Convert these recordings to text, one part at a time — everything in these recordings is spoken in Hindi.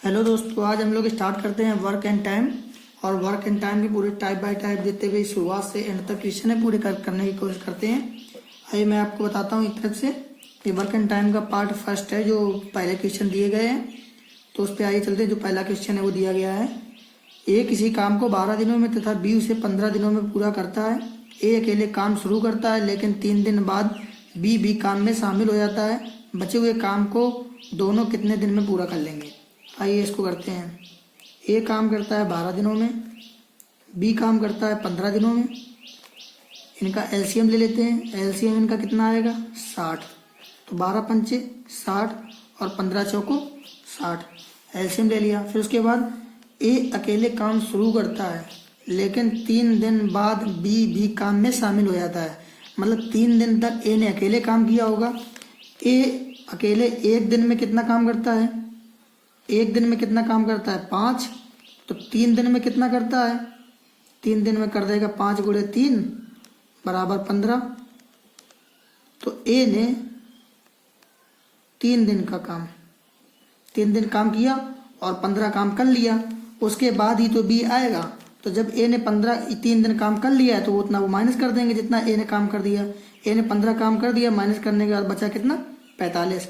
हेलो दोस्तों, आज हम लोग स्टार्ट करते हैं वर्क एंड टाइम। और वर्क एंड टाइम की पूरे टाइप बाय टाइप देते हुए शुरुआत से एंड तक क्वेश्चन है पूरे करने की कोशिश करते हैं। आइए मैं आपको बताता हूँ एक तरफ से। ये वर्क एंड टाइम का पार्ट फर्स्ट है, जो पहले क्वेश्चन दिए गए हैं तो उस पर आइए चलते हैं। जो पहला क्वेश्चन है वो दिया गया है, ए किसी काम को 12 दिनों में तथा बी उसे 15 दिनों में पूरा करता है। ए अकेले काम शुरू करता है, लेकिन 3 दिन बाद बी भी काम में शामिल हो जाता है। बचे हुए काम को दोनों कितने दिन में पूरा कर लेंगे? आइए इसको करते हैं। ए काम करता है 12 दिनों में, बी काम करता है 15 दिनों में। इनका एलसीएम ले लेते हैं। एलसीएम इनका कितना आएगा? 60। तो 12 पंचे 60 और 15 चौको 60, एलसीएम ले लिया। फिर उसके बाद ए अकेले काम शुरू करता है, लेकिन 3 दिन बाद बी भी काम में शामिल हो जाता है। मतलब 3 दिन तक ए ने अकेले काम किया होगा। ए अकेले एक दिन में कितना काम करता है? एक दिन में कितना काम करता है? 5। तो 3 दिन में कितना करता है? 3 दिन में कर देगा 5 गुणे 3 बराबर 15। तो ए ने 3 दिन का काम 3 दिन काम किया और 15 काम कर लिया। उसके बाद ही तो बी आएगा। तो जब ए ने 3 दिन काम कर लिया है तो उतना वो माइनस कर देंगे जितना ए ने काम कर दिया। ए ने 15 काम कर दिया, माइनस करने के बाद बचा कितना? 45।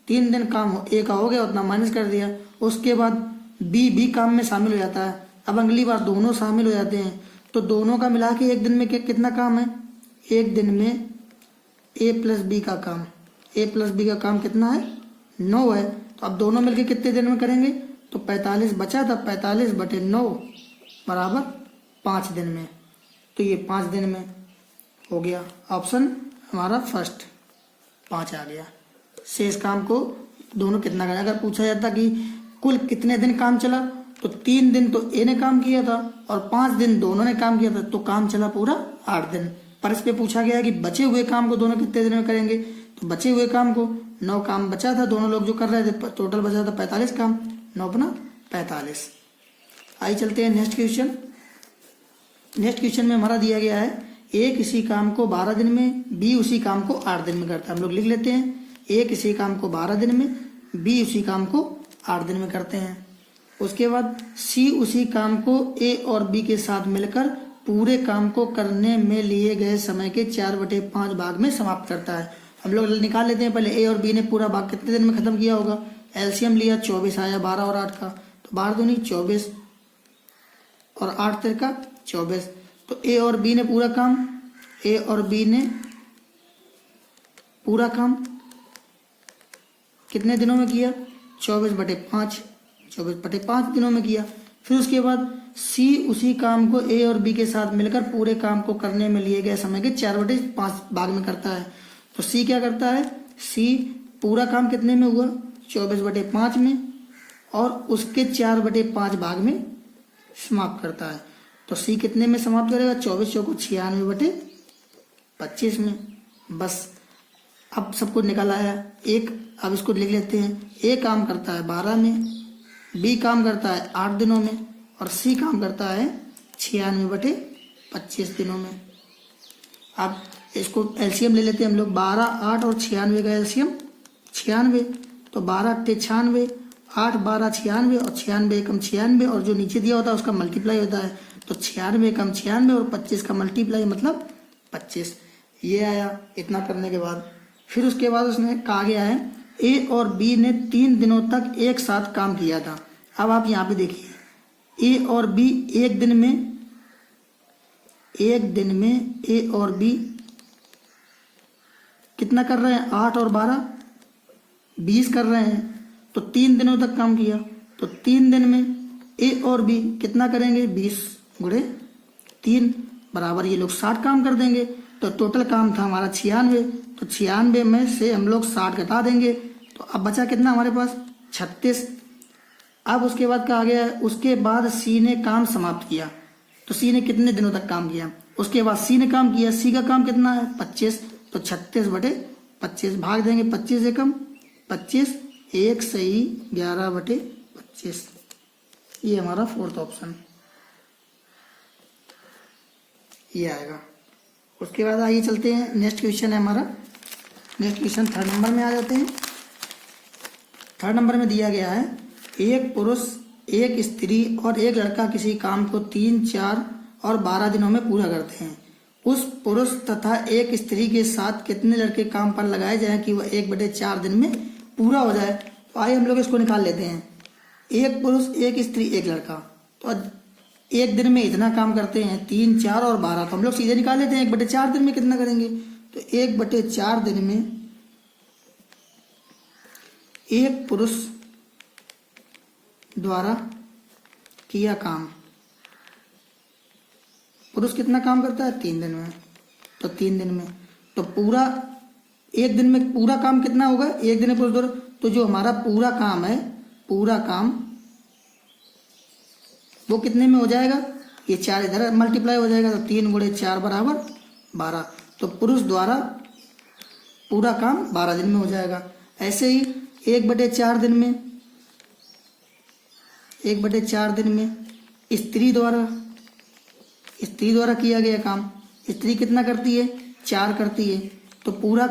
3 दिन काम ए का हो गया, उतना माइनस कर दिया। उसके बाद बी भी काम में शामिल हो जाता है। अब अगली बार दोनों शामिल हो जाते हैं, तो दोनों का मिला के एक दिन में कितना काम है? एक दिन में ए प्लस बी का काम, ए प्लस बी का काम कितना है? 9 है। तो अब दोनों मिलके कितने दिन में करेंगे? तो 45 बचा था, 45/9 बराबर 5 दिन में। तो ये 5 दिन में हो गया। ऑप्शन हमारा फर्स्ट 5 आ गया। शेष काम को दोनों कितना करें? अगर पूछा जाता कि कुल कितने दिन काम चला, तो 3 दिन तो ए ने काम किया था और 5 दिन दोनों ने काम किया था, तो काम चला पूरा 8 दिन। पर इस पे पूछा गया कि बचे हुए काम को दोनों कितने दिन में करेंगे। तो बचे हुए काम को 9 काम बचा था, दोनों लोग जो कर रहे थे, टोटल बचा था 45 काम। 9 अपना 45। आइए चलते हैं नेक्स्ट क्वेश्चन। नेक्स्ट क्वेश्चन में हमारा दिया गया है, ए किसी काम को 12 दिन में, बी उसी काम को 8 दिन में करता है। हम लोग लिख लेते हैं, ए किसी काम को 12 दिन में, बी उसी काम को 8 दिन में करते हैं। उसके बाद सी उसी काम को ए और बी के साथ मिलकर पूरे काम को करने में लिए गए समय के 4/5 भाग में समाप्त करता है। हम लोग निकाल लेते हैं। पहले ए और बी ने पूरा भाग कितने दिन में खत्म किया होगा? एलसीएम लिया, 24 आया, 12 और 8 का। तो 12 दूनी 24 और 8 तिरका 24। तो ए और बी ने पूरा काम, ए और बी ने पूरा काम कितने दिनों में किया? 24/5, 24/5 दिनों में किया। फिर उसके बाद सी उसी काम को ए और बी के साथ मिलकर पूरे काम को करने में लिए गए समय के 4/5 भाग में करता है। तो सी क्या करता है? सी पूरा काम कितने में हुआ? 24/5 में, और उसके 4/5 भाग में समाप्त करता है। तो सी कितने में समाप्त करेगा? 24 चौको 96/25 में। बस अब सब कुछ निकल आया एक। अब इसको लिख लेते हैं। ए काम करता है 12 में, बी काम करता है 8 दिनों में, और सी काम करता है 96/25 दिनों में। अब इसको एलसीएम ले लेते हैं हम लोग। 12, 8 और 96 का एलसीएम 96। तो 12 × 96, 8 12 96 और 96 एकम 96, और जो नीचे दिया होता है उसका मल्टीप्लाई होता है। तो 96 एकम 96 और 25 का मल्टीप्लाई मतलब 25। ये आया। इतना करने के बाद फिर उसके बाद उसने कहा गया है, ए और बी ने 3 दिनों तक एक साथ काम किया था। अब आप यहाँ पे देखिए, ए और बी एक दिन में ए और बी कितना कर रहे हैं? 8 और 12 20 कर रहे हैं। तो 3 दिनों तक काम किया। तो 3 दिन में ए और बी कितना करेंगे? 20 गुणे 3 बराबर ये लोग 60 काम कर देंगे। तो टोटल काम था हमारा 96। तो 96 में से हम लोग 60 घटा देंगे। तो अब बचा कितना हमारे पास? 36। अब उसके बाद कहा गया है, उसके बाद सी ने काम समाप्त किया। तो सी ने कितने दिनों तक काम किया? उसके बाद सी ने काम किया। सी का काम कितना है? 25। तो 36/25 भाग देंगे। 25 एकम 25, 1 सही 11/25। ये हमारा फोर्थ ऑप्शन ये आएगा। उसके बाद आइए चलते हैं, नेक्स्ट क्वेश्चन है हमारा। नेक्स्ट क्वेश्चन 3rd नंबर में आ जाते हैं। 3rd नंबर में दिया गया है, एक पुरुष, एक स्त्री और एक लड़का किसी काम को 3, 4 और 12 दिनों में पूरा करते हैं। उस पुरुष तथा एक स्त्री के साथ कितने लड़के काम पर लगाए जाएं कि वह 1/4 दिन में पूरा हो जाए। तो आइए हम लोग इसको निकाल लेते हैं। एक पुरुष, एक स्त्री, एक लड़का, तो एक दिन में इतना काम करते हैं, 3, 4 और 12। तो हम लोग सीधे निकाल लेते हैं 1/4 दिन में कितना करेंगे। तो 1/4 दिन में एक पुरुष द्वारा किया काम, पुरुष कितना काम करता है 3 दिन में। तो 3 दिन में तो पूरा एक दिन में पूरा काम कितना होगा एक दिन में पुरुष द्वारा। तो जो हमारा पूरा काम है, पूरा काम वो कितने में हो जाएगा, ये 4 इधर मल्टीप्लाई हो जाएगा। तो 3 × 4 = 12। तो पुरुष द्वारा पूरा काम 12 दिन में हो जाएगा। ऐसे ही 1/4 दिन में, 1/4 दिन में स्त्री द्वारा किया गया काम, स्त्री कितना करती है 4 करती है। तो पूरा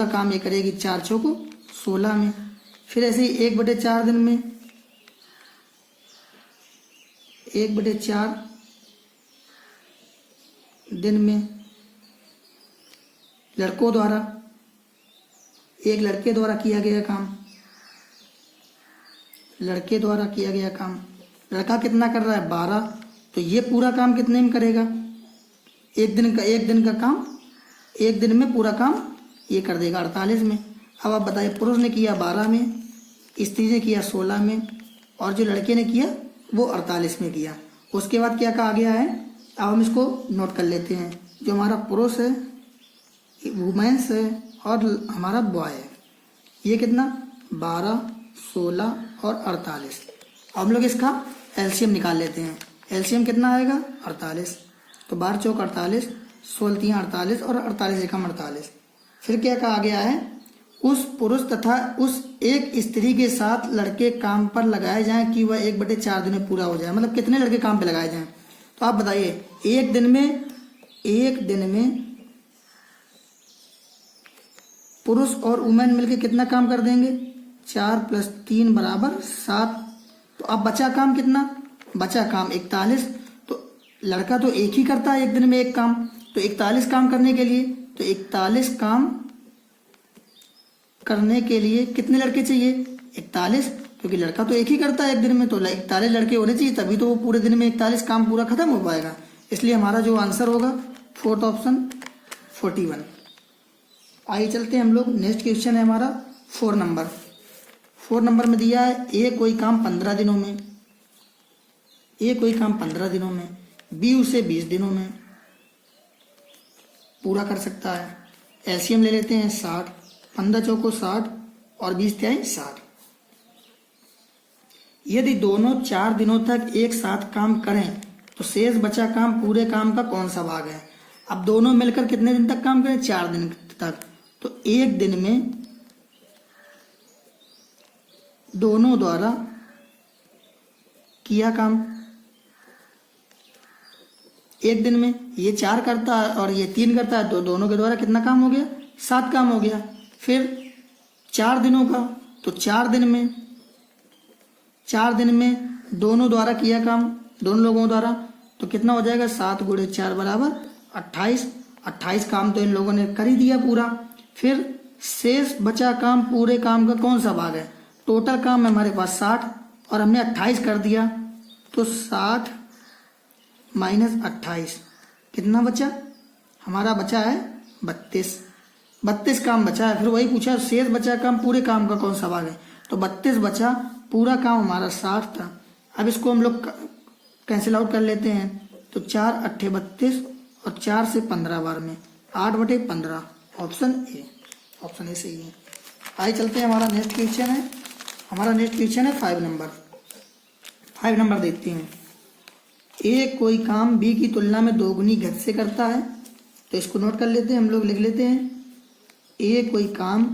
काम ये करेगी 4 चौको 16 में। फिर ऐसे ही 1/4 दिन में, 1/4 दिन में लड़कों द्वारा, एक लड़के द्वारा किया गया काम, लड़के द्वारा किया गया काम, लड़का कितना कर रहा है 12। तो ये पूरा काम कितने में करेगा, एक दिन का काम एक दिन में पूरा काम ये कर देगा 48 में। अब आप बताइए, पुरुष ने किया 12 में, स्त्री ने किया 16 में और जो लड़के ने किया वो 48 में किया। उसके बाद क्या कहा गया है, अब हम इसको नोट कर लेते हैं। जो हमारा पुरुष है, वुमेन्स है और हमारा बॉय है, ये कितना 12, 16 और 48। हम लोग इसका एलसीएम निकाल लेते हैं। एलसीएम कितना आएगा 48। तो 12 चौक 48, 16 3 48 और 48 एकम 48। फिर क्या कहा गया है, उस पुरुष तथा उस एक स्त्री के साथ लड़के काम पर लगाए जाएं कि वह 1/4 दिन में पूरा हो जाए। मतलब कितने लड़के काम पे लगाए जाएं। तो आप बताइए, एक दिन में पुरुष और वुमेन मिलकर कितना काम कर देंगे, 4 + 3 = 7। तो अब बचा काम कितना, बचा काम 41। तो लड़का तो एक ही करता है एक दिन में एक काम, तो 41 काम करने के लिए, तो 41 काम करने के लिए कितने लड़के चाहिए 41, क्योंकि लड़का तो एक ही करता है एक दिन में, तो 41 लड़के होने चाहिए, तभी तो वो पूरे दिन में 41 काम पूरा खत्म हो पाएगा। इसलिए हमारा जो आंसर होगा 4th ऑप्शन 41। आइए चलते हैं हम लोग, नेक्स्ट क्वेश्चन है हमारा 4 नंबर में दिया है, ए कोई काम 15 दिनों में, ए कोई काम 15 दिनों में, बी उसे 20 दिनों में पूरा कर सकता है। एलसीएम ले लेते हैं 60, 15 चौको 60 और 20 तिहाई 60। यदि दोनों 4 दिनों तक एक साथ काम करें तो शेष बचा काम पूरे काम का कौन सा भाग है। अब दोनों मिलकर कितने दिन तक काम करें, 4 दिन तक। तो एक दिन में दोनों द्वारा किया काम, एक दिन में ये 4 करता है और ये 3 करता है, तो दोनों के द्वारा कितना काम हो गया 7 काम हो गया। फिर 4 दिनों का, तो 4 दिन में दोनों द्वारा किया काम, दोनों लोगों द्वारा, तो कितना हो जाएगा 7 × 4 = 28। 28 काम तो इन लोगों ने कर ही दिया पूरा। फिर शेष बचा काम पूरे काम का कौन सा भाग है। टोटल काम है हमारे पास 60 और हमने 28 कर दिया, तो 60 - 28 कितना बचा, हमारा बचा है 32 काम बचा है। फिर वही पूछा शेष बचा काम पूरे काम का कौन सा भाग है, तो 32 बचा, पूरा काम हमारा 60 था। अब इसको हम लोग कैंसिल आउट कर लेते हैं, तो 4 × 8 = 32 और 4 से 15 बार में 8/15। ऑप्शन ए सही है। आइए चलते हैं, हमारा नेक्स्ट क्वेश्चन है, 5 नंबर देखते हैं। ए कोई काम बी की तुलना में दोगुनी गति से करता है, तो इसको नोट कर लेते हैं, हम लोग लिख लेते हैं। ए कोई काम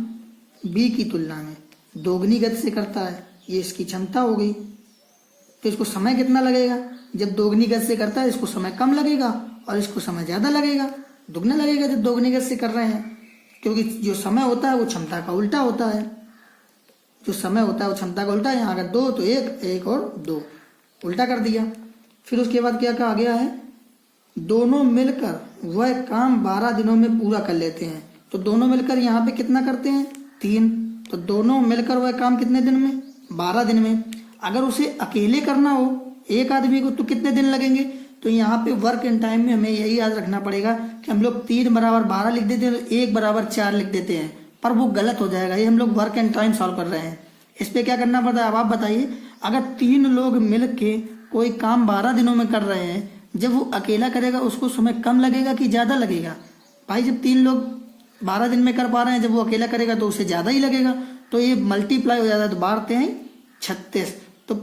बी की तुलना में दोगुनी गति से करता है, ये इसकी क्षमता हो गई। तो इसको समय कितना लगेगा, जब दोगुनी गति से करता है इसको समय कम लगेगा और इसको समय ज़्यादा लगेगा, दुगना लगेगा जब दोगुनी गति से कर रहे हैं, क्योंकि जो समय होता है वो क्षमता का उल्टा होता है। जो समय होता है वो क्षमता का उल्टा, यहाँ अगर 2 तो 1, 1 और 2 उल्टा कर दिया। फिर उसके बाद क्या कहा गया है, दोनों मिलकर वह काम 12 दिनों में पूरा कर लेते हैं। तो दोनों मिलकर यहाँ पे कितना करते हैं, 3। तो दोनों मिलकर वह काम कितने दिन में, 12 दिन में। अगर उसे अकेले करना हो एक आदमी को तो कितने दिन लगेंगे, तो यहाँ पे वर्क इन टाइम में हमें यही याद रखना पड़ेगा कि हम लोग 3 बराबर 12 लिख देते हैं, 1 बराबर 4 लिख देते हैं, पर वो गलत हो जाएगा। ये हम लोग वर्क इन टाइम सॉल्व कर रहे हैं, इस पे क्या करना पड़ता है। अब आप बताइए, अगर 3 लोग मिल के कोई काम 12 दिनों में कर रहे हैं, जब वो अकेला करेगा उसको समय कम लगेगा कि ज़्यादा लगेगा। भाई जब 3 लोग 12 दिन में कर पा रहे हैं, जब वो अकेला करेगा तो उसे ज़्यादा ही लगेगा। तो ये मल्टीप्लाई हो जाता है, तो 12 हैं 36। तो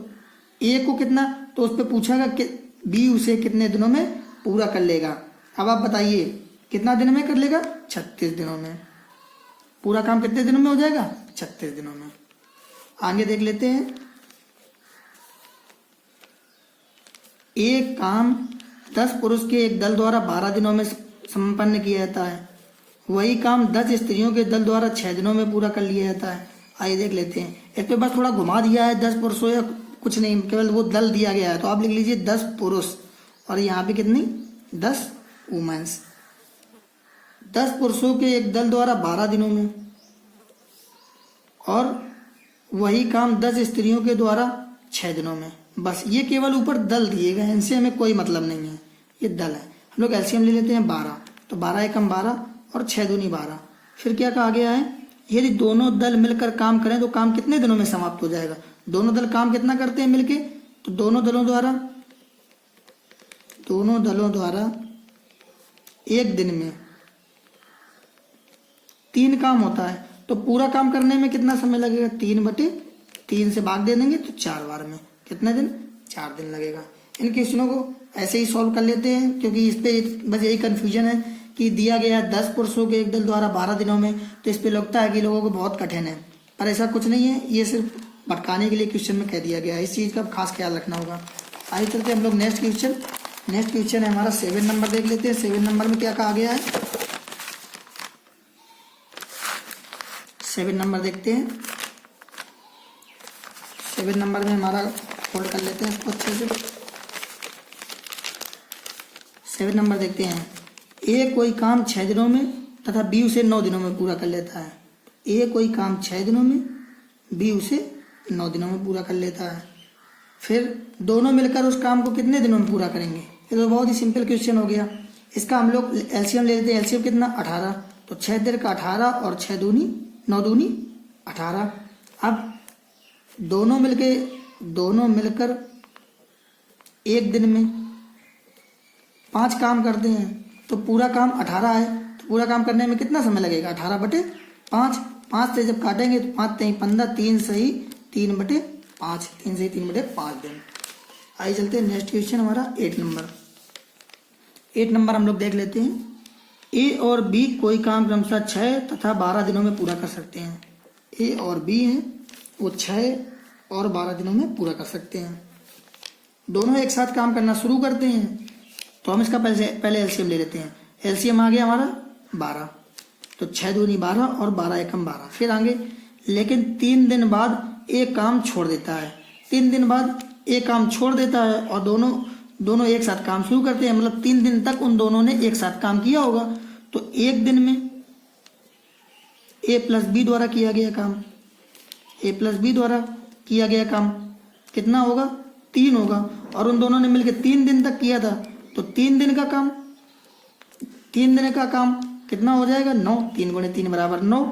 ए को कितना, तो उस पर पूछागा कि बी उसे कितने दिनों में पूरा कर लेगा। अब आप बताइए कितना दिन में कर लेगा, 36 दिनों में। पूरा काम कितने दिनों में हो जाएगा, 36 दिनों में। आगे देख लेते हैं, एक काम 10 पुरुष के एक दल द्वारा 12 दिनों में संपन्न किया जाता है, वही काम 10 स्त्रियों के दल द्वारा 6 दिनों में पूरा कर लिया जाता है। आइए देख लेते हैं, इस पे बस थोड़ा घुमा दिया है, 10 पुरुषों या कुछ नहीं, केवल वो दल दिया गया है। तो आप लिख लीजिए 10 पुरुष और यहाँ पे कितनी, 10 वुमेन्स। 10 पुरुषों के एक दल द्वारा 12 दिनों में, और वही काम 10 स्त्रियों के द्वारा 6 दिनों में। बस ये केवल ऊपर दल दिए गए हैं, इनसे हमें कोई मतलब नहीं है, ये दल है। हम लोग एलसीएम ले लेते हैं 12, तो 12 एकम 12 और 6 दूनी 12। फिर क्या कहा गया है, यदि दोनों दल मिलकर काम करें तो काम कितने दिनों में समाप्त हो जाएगा। दोनों दल काम कितना करते हैं मिलके, तो दोनों दलों द्वारा एक दिन में 3 काम होता है। तो पूरा काम करने में कितना समय लगेगा, 3/3 से भाग दे देंगे तो 4 बार में कितने दिन, 4 दिन लगेगा। इन क्वेश्चनों को ऐसे ही सॉल्व कर लेते हैं, क्योंकि इस पे बस यही कन्फ्यूजन है कि दिया गया है 10 पुरुषों के एक दल द्वारा 12 दिनों में, तो इस पे लगता है कि लोगों को बहुत कठिन है, पर ऐसा कुछ नहीं है, ये सिर्फ भटकाने के लिए क्वेश्चन में कह दिया गया है। इस चीज़ का खास ख्याल रखना होगा। आइए चलते हम लोग नेक्स्ट क्वेश्चन है हमारा 7 नंबर देख लेते हैं। 7 नंबर में क्या कहा गया है, 7 नंबर देखते हैं। 7 नंबर में हमारा फोल्ड कर लेते हैं इसको अच्छे से। 7 नंबर देखते हैं, ए कोई काम 6 दिनों में तथा बी उसे 9 दिनों में पूरा कर लेता है। ए कोई काम 6 दिनों में, बी उसे 9 दिनों में पूरा कर लेता है। फिर दोनों मिलकर उस काम को कितने दिनों में पूरा करेंगे। ये तो बहुत ही सिंपल क्वेश्चन हो गया। इसका हम लोग एलसीएम ले लेते हैं। एलसीएम कितना, 18। तो 6 दिन का 18 और 6 दूनी 9 दूनी 18। अब दोनों मिलकर एक दिन में 5 काम करते हैं, तो पूरा काम 18 है, तो पूरा काम करने में कितना समय लगेगा, 18/5। 5 से जब काटेंगे तो 5 3 15, 3 सही 3/5, 3 सही 3/5 दिन। आइए चलते हैं नेक्स्ट क्वेश्चन हमारा 8 नंबर। 8 नंबर हम लोग देख लेते हैं, ए और बी कोई काम क्रमशः 6 तथा 12 दिनों में पूरा कर सकते हैं। ए और बी हैं वो 6 और 12 दिनों में पूरा कर सकते हैं। दोनों एक साथ काम करना शुरू करते हैं, तो हम इसका पहले एलसीएम ले लेते हैं। एलसीएम आ गया हमारा 12, तो 6 दूनी 12 और 12 एकम 12। फिर आगे, लेकिन 3 दिन बाद एक काम छोड़ देता है। 3 दिन बाद एक काम छोड़ देता है और दोनों एक साथ काम शुरू करते हैं, मतलब 3 दिन तक उन दोनों ने एक साथ काम किया होगा। तो एक दिन में ए प्लस बी द्वारा किया गया काम, ए प्लस बी द्वारा किया गया काम कितना होगा, 3 होगा। और उन दोनों ने मिलकर 3 दिन तक किया था, तो 3 दिन का काम कितना हो जाएगा, 9। 3 × 3 = 9।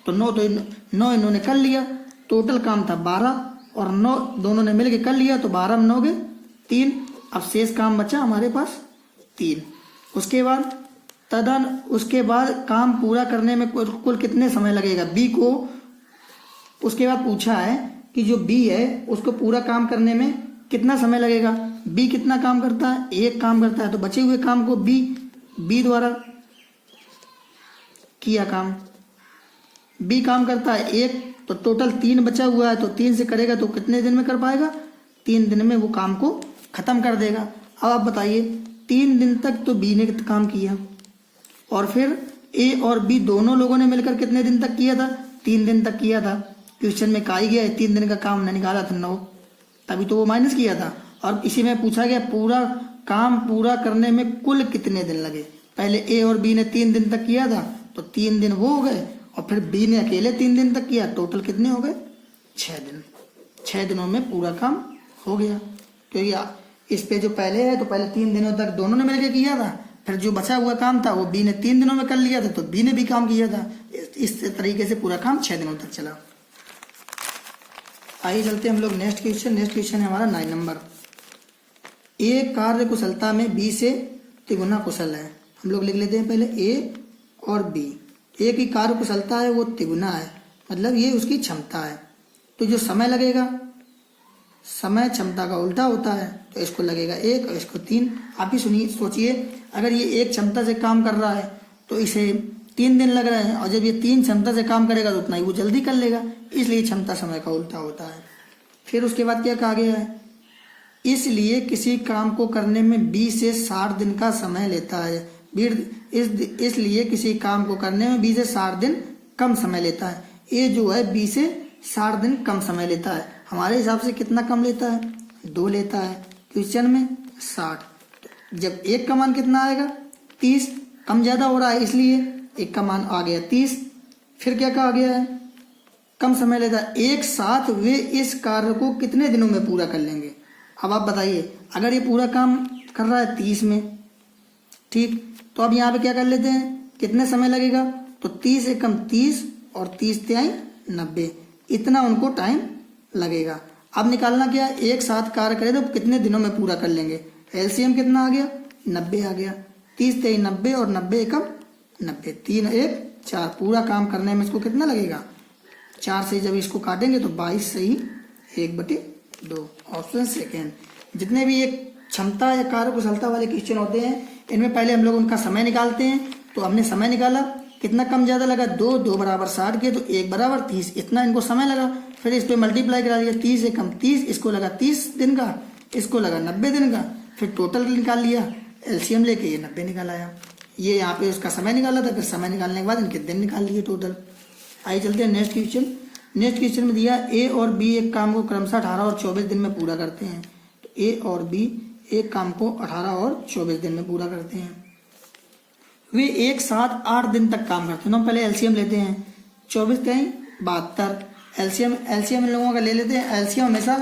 तो 9 इन्होंने कर लिया। टोटल काम था 12 और 9 दोनों ने मिलकर कर लिया, तो 12 में 9 गए 3। अब शेष काम बचा हमारे पास 3। उसके बाद काम पूरा करने में कुल कितने समय लगेगा बी को। उसके बाद पूछा है कि जो बी है उसको पूरा काम करने में कितना समय लगेगा। बी कितना काम करता है, 1 काम करता है, तो बचे हुए काम को बी द्वारा किया काम। बी काम करता है 1, तो टोटल 3 बचा हुआ है, तो 3 से करेगा तो कितने दिन में कर पाएगा, 3 दिन में वो काम को खत्म कर देगा। अब आप बताइए, 3 दिन तक तो बी ने काम किया, और फिर ए और बी दोनों लोगों ने मिलकर कितने दिन तक किया था, 3 दिन तक किया था। क्वेश्चन में कहा ही गया 3 दिन का काम ने निकाला था 9, तभी तो वो माइनस किया था। और इसी में पूछा गया पूरा काम पूरा करने में कुल कितने दिन लगे। पहले ए और बी ने 3 दिन तक किया था तो 3 दिन वो हो गए, और फिर बी ने अकेले 3 दिन तक किया, टोटल कितने हो गए 6 दिन। 6 दिनों में पूरा काम हो गया, क्योंकि इस पे जो पहले है तो पहले 3 दिनों तक दोनों ने मिलकर किया था, फिर जो बचा हुआ काम था वो बी ने 3 दिनों में कर लिया था, तो बी ने भी काम किया था। इस तरीके से पूरा काम 6 दिनों तक चला। आइए चलते हैं हम लोग नेक्स्ट क्वेश्चन। नेक्स्ट क्वेश्चन है हमारा 9 नंबर। ए कार्य कुशलता में बी से तिगुना कुशल है। हम लोग लिख लेते हैं पहले ए और बी। ए की कार्य कुशलता है वो तिगुना है, मतलब ये उसकी क्षमता है। तो जो समय लगेगा, समय क्षमता का उल्टा होता है, तो इसको लगेगा 1 और इसको 3। आप ही सुनिए, सोचिए, अगर ये 1 क्षमता से काम कर रहा है तो इसे 3 दिन लग रहे हैं, और जब ये 3 क्षमता से काम करेगा तो उतना ही वो जल्दी कर लेगा, इसलिए क्षमता समय का उल्टा होता है। फिर उसके बाद क्या कहा गया है, इसलिए किसी काम को करने में 20 से 60 दिन का समय लेता है। इसलिए किसी काम को करने में 20 से 60 दिन कम समय लेता है। ये जो है 20 से 60 दिन कम समय लेता है। हमारे हिसाब से कितना कम लेता है, 2 लेता है। क्वेश्चन में 60, जब 1 का मान कितना आएगा 30, कम ज़्यादा हो रहा है इसलिए 1 का मान आ गया 30। फिर क्या कहा गया है, कम समय लेता है। एक साथ वे इस कार्य को कितने दिनों में पूरा कर लेंगे। अब आप बताइए, अगर ये पूरा काम कर रहा है 30 में, ठीक, तो अब यहाँ पे क्या कर लेते हैं, कितने समय लगेगा, तो 30 से कम 30 और 30 तिहाई 90, इतना उनको टाइम लगेगा। अब निकालना क्या है, एक साथ कार्य करें तो कितने दिनों में पूरा कर लेंगे। एलसीएम कितना आ गया, 90 आ गया। 30 तिहाई 90 और 90 एकम 90, 3 और 1 4। पूरा काम करने में इसको कितना लगेगा, 4 से जब इसको काटेंगे तो 22 सही 1/2। Option second. जितने भी एक क्षमता या कार्य कुशलता वाले क्वेश्चन होते हैं, इनमें पहले हम लोग उनका समय निकालते हैं। तो हमने समय निकाला, कितना कम ज़्यादा लगा, 2 बराबर 60 के, तो 1 बराबर 30, इतना इनको समय लगा। फिर इस पर मल्टीप्लाई करा दिया, 30 से कम 30, इसको लगा 30 दिन का, इसको लगा 90 दिन का, फिर टोटल निकाल लिया, एलसीएम लेके ये 90 निकाल आया। ये यहाँ पे उसका समय निकाला था, फिर समय निकालने के बाद इनके दिन निकाल लिए टोटल। आइए चलते हैं नेक्स्ट क्वेश्चन। नेक्स्ट क्वेश्चन में दिया ए और बी एक काम को क्रमशः 18 और 24 दिन में पूरा करते हैं। तो ए और बी एक काम को 18 और 24 दिन में पूरा करते हैं। वे एक साथ 8 दिन तक काम करते हैं। हम पहले एलसीएम लेते हैं, 24 तिहाई 72। एलसीएम इन लोगों का ले लेते हैं। एलसीएम हमेशा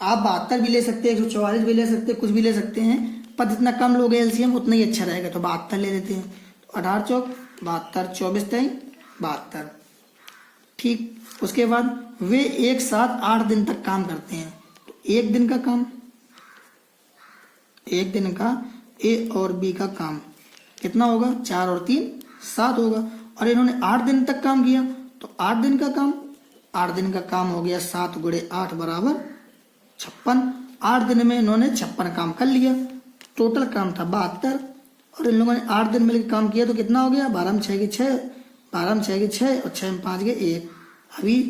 आप 72 भी ले सकते हैं, 144 भी ले सकते हैं, कुछ भी ले सकते हैं, पर जितना कम लोगे एलसीएम उतना ही अच्छा रहेगा, तो 72 ले लेते हैं। तो 18 चौक 72, 24 तिहाई 72, ठीक। उसके बाद वे एक साथ 8 दिन तक काम करते हैं। तो एक दिन का काम, एक दिन का ए और बी का काम कितना होगा, 4 और 3 7 होगा। और इन्होंने 8 दिन तक काम किया, तो 8 दिन का काम, 8 दिन का काम हो गया 7 × 8 बराबर 56। 8 दिन में इन्होंने 56 काम कर लिया। टोटल काम था 72, और इन लोगों ने 8 दिन मिलकर काम किया, तो कितना हो गया, 12 में 6 के 6, 12 में 6 के 6 और 6 में 5 के 1।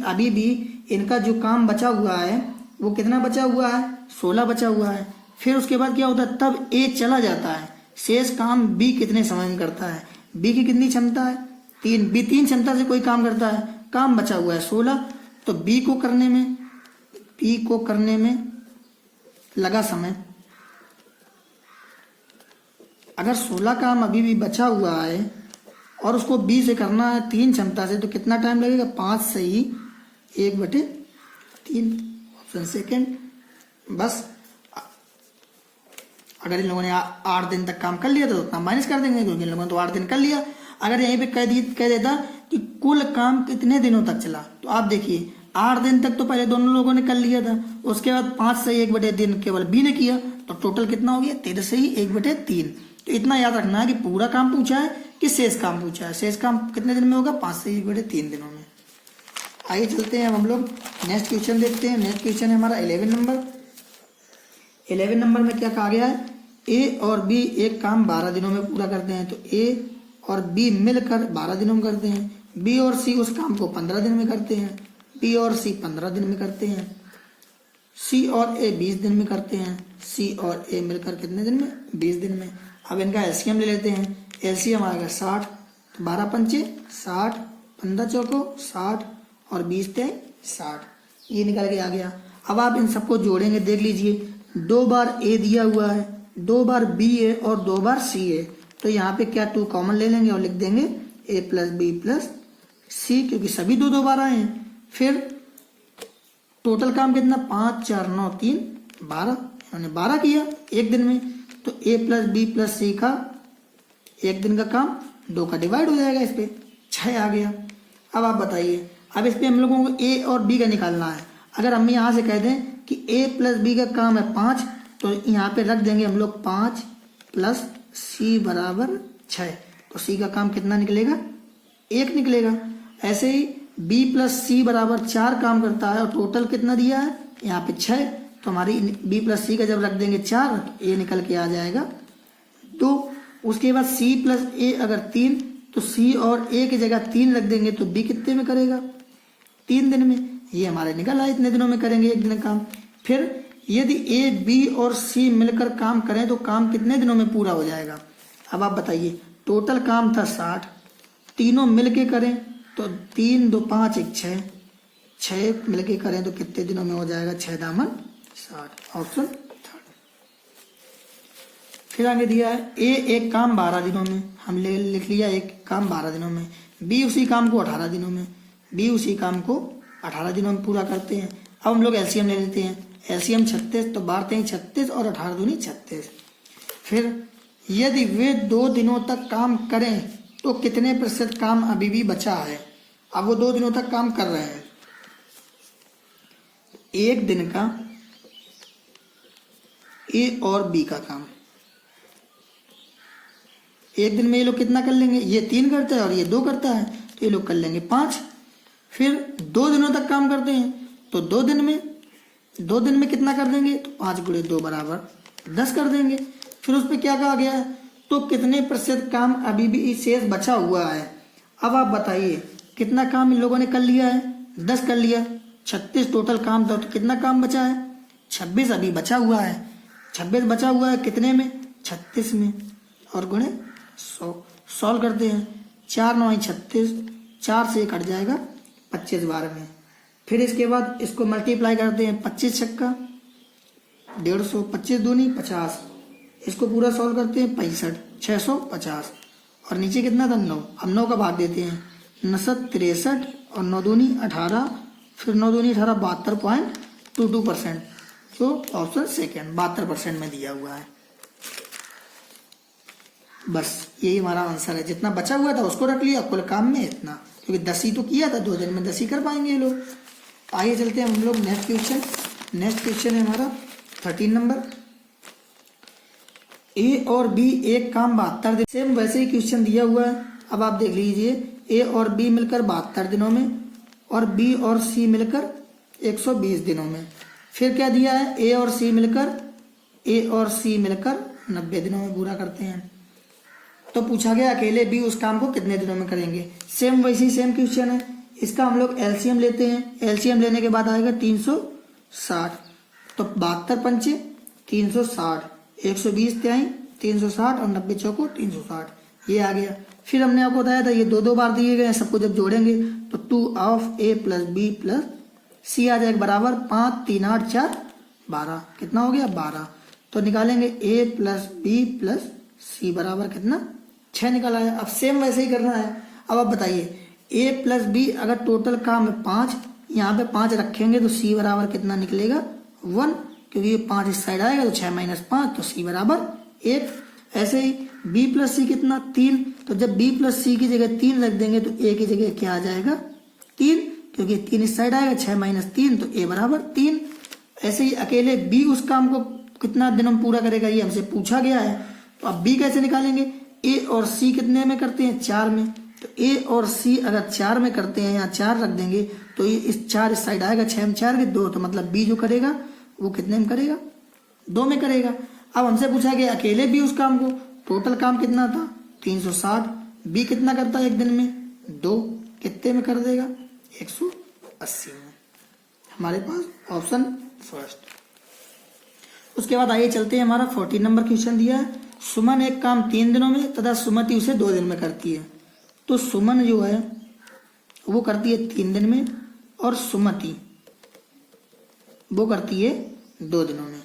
अभी भी इनका जो काम बचा हुआ है वो कितना बचा हुआ है, 16 बचा हुआ है। फिर उसके बाद क्या होता है, तब ए चला जाता है। शेष काम बी कितने समय में करता है। बी की कितनी क्षमता है, 3। बी 3 क्षमता से कोई काम करता है, काम बचा हुआ है 16। तो बी को करने में लगा समय, अगर 16 काम अभी भी बचा हुआ है और उसको बी से करना है 3 क्षमता से, तो कितना टाइम लगेगा, 5 सही 1/3। Option second. बस अगर इन लोगों ने 8 दिन तक काम कर लिया तो उतना माइनस कर देंगे, क्योंकि इन लोगों ने तो 8 दिन कर लिया। अगर यहीं पे कह देता कि कुल काम कितने दिनों तक चला, तो आप देखिए 8 दिन तक तो पहले दोनों लोगों ने कर लिया था, उसके बाद 5 सही 1/3 केवल बी ने किया, तो टोटल कितना हो गया, 13 सही 1/3। तो इतना याद रखना है कि पूरा काम पूछा है कि शेष काम पूछा है। शेष काम कितने दिन में होगा, 5 से 1/3 दिनों में। आइए चलते हैं, अब हम लोग नेक्स्ट क्वेश्चन देखते हैं। नेक्स्ट क्वेश्चन है हमारा 11 नंबर। 11 नंबर में क्या कहा गया है, ए और बी एक काम 12 दिनों में पूरा करते हैं। तो ए और बी मिलकर 12 दिनों में करते हैं। बी और सी उस काम को 15 दिन में करते हैं। बी और सी 15 दिन में करते हैं। सी और ए 20 दिन में करते हैं। सी और ए मिलकर कितने दिन में, 20 दिन में। अब इनका एलसीएम ले लेते हैं। एलसीएम आएगा 60, तो 12 पंचे 60, 15 चौको 60 और 20 तिहाई 60, ये निकल के आ गया। अब आप इन सबको जोड़ेंगे, देख लीजिए 2 बार ए दिया हुआ है, 2 बार बी है और 2 बार सी है, तो यहाँ पे क्या 2 कॉमन ले लेंगे और लिख देंगे ए प्लस बी प्लस सी, क्योंकि सभी 2 बार आए हैं। फिर टोटल काम कितना 5 4 9 3 12, इन्होंने 12 किया एक दिन में, तो ए प्लस बी प्लस सी का एक दिन का काम 2 का डिवाइड हो जाएगा, इस पे 6 आ गया। अब आप बताइए, अब इस पे हम लोगों को ए और बी का निकालना है। अगर हम यहाँ से कह दें कि ए प्लस बी का काम है 5, तो यहाँ पे रख देंगे हम लोग 5 प्लस सी बराबर 6, तो सी का काम कितना निकलेगा 1 निकलेगा। ऐसे ही बी प्लस सी बराबर 4 काम करता है और टोटल कितना दिया है यहाँ पे 6, तो हमारी बी प्लस सी का जब रख देंगे 4 तो ए निकल के आ जाएगा 2। उसके बाद सी प्लस ए अगर 3, तो सी और ए की जगह 3 रख देंगे, तो बी कितने में करेगा 3 दिन में, ये हमारे निकल आए इतने दिनों में करेंगे एक दिन काम। फिर यदि ए बी और सी मिलकर काम करें तो काम कितने दिनों में पूरा हो जाएगा। अब आप बताइए, टोटल काम था 60, तीनों मिलके करें तो 3 2 5 1 6, 6 मिलके करें तो कितने दिनों में हो जाएगा 6 दामन 60, ऑप्शन थर्ड। फिर आगे दिया है ए एक काम 12 दिनों में, हम लिख लिया एक काम 12 दिनों में, बी उसी काम को 18 दिनों में, बी उसी काम को 18 दिनों में पूरा करते हैं। अब हम लोग एलसीएम ले लेते हैं, एलसीएम 36, तो बारते हैं 36 और 18 दूनी 36। फिर यदि वे 2 दिनों तक काम करें तो कितने प्रतिशत काम अभी भी बचा है। अब वो 2 दिनों तक काम कर रहे हैं, एक दिन का ए और बी का काम एक दिन में ये लोग कितना कर लेंगे, ये 3 करता है और ये 2 करता है, तो ये लोग कर लेंगे 5। फिर 2 दिनों तक काम करते हैं, तो 2 दिन में कितना कर देंगे, तो 5 गुणे 2 बराबर 10 कर देंगे। फिर उस पर क्या कहा गया है, तो कितने प्रतिशत काम अभी भी शेष बचा हुआ है। अब आप बताइए कितना काम इन लोगों ने कर लिया है, 10 कर लिया, 36 टोटल काम था, तो कितना काम बचा है 26 अभी बचा हुआ है। 26 बचा हुआ है कितने में 36 में, और गुणे 100 सॉल्व करते हैं, 4 9 36, 4 से कट जाएगा 25 बार में। फिर इसके बाद इसको मल्टीप्लाई करते हैं, 25 छक्का 150, 25 दूनी 50, इसको पूरा सॉल्व करते हैं 65 650, और नीचे कितना था 9, अब 9 का भाग देते हैं, 9 63 और 9 दूनी 18, फिर 9 दूनी 18 72.22%, जो ऑप्शन सेकेंड 72% में दिया हुआ है। बस यही हमारा आंसर है, जितना बचा हुआ था उसको रख लिया, कुल काम में इतना, क्योंकि 10 ही तो किया था, 2 दिन में 10 ही कर पाएंगे ये लोग। आगे चलते हैं हम लोग नेक्स्ट क्वेश्चन। नेक्स्ट क्वेश्चन है हमारा 13 नंबर, ए और बी एक काम 72 दिन, सेम वैसे ही क्वेश्चन दिया हुआ है। अब आप देख लीजिए, ए और बी मिलकर 72 दिनों में और बी और सी मिलकर 120 दिनों में। फिर क्या दिया है, ए और सी मिलकर 90 दिनों में पूरा करते हैं। तो पूछा गया अकेले बी उस काम को कितने दिनों में करेंगे। सेम वैसे ही सेम क्वेश्चन है, इसका हम लोग एलसीएम लेते हैं। एलसीएम लेने के बाद आएगा 360, तो 72 पंचे 360, 120 त्याई 360 और 90 चौको 360, ये आ गया। फिर हमने आपको बताया था ये 2 बार दिए गए हैं, सबको जब जोड़ेंगे तो 2 of a plus b plus c आ जाएगा बराबर 5 3 8 4 12, कितना हो गया 12। तो निकालेंगे ए प्लस बी प्लस सी बराबर कितना 6 निकल आया। अब सेम वैसे ही करना है। अब आप बताइए, ए प्लस बी अगर टोटल काम है 5, यहाँ पे 5 रखेंगे तो सी बराबर कितना निकलेगा 1, क्योंकि ये 5 इस साइड आएगा तो 6 - 5, तो सी बराबर 1। ऐसे ही बी प्लस सी कितना 3, तो जब बी प्लस सी की जगह 3 रख देंगे तो ए की जगह क्या आ जाएगा 3, क्योंकि 3 इस साइड आएगा, 6 - 3 तो ए बराबर 3। ऐसे ही अकेले बी उस काम को कितना दिनों में पूरा करेगा, ये हमसे पूछा गया है। तो अब बी कैसे निकालेंगे, ए और सी कितने में करते हैं 4 में, तो ए और सी अगर 4 में करते हैं, यहाँ 4 रख देंगे तो ये इस 4 इस साइड आएगा, 6 में 4 के 2, तो मतलब बी जो करेगा वो कितने में करेगा 2 में करेगा। अब हमसे पूछा गया अकेले बी उस काम को, टोटल काम कितना था 360, बी कितना करता है एक दिन में 2, कितने में कर देगा 180 में। हमारे पास ऑप्शन फर्स्ट। उसके बाद आइए चलते हैं, हमारा 14 नंबर क्वेश्चन दिया है, सुमन एक काम 3 दिनों में तथा सुमति उसे 2 दिन में करती है। तो सुमन जो है वो करती है 3 दिन में और सुमति वो करती है 2 दिनों में।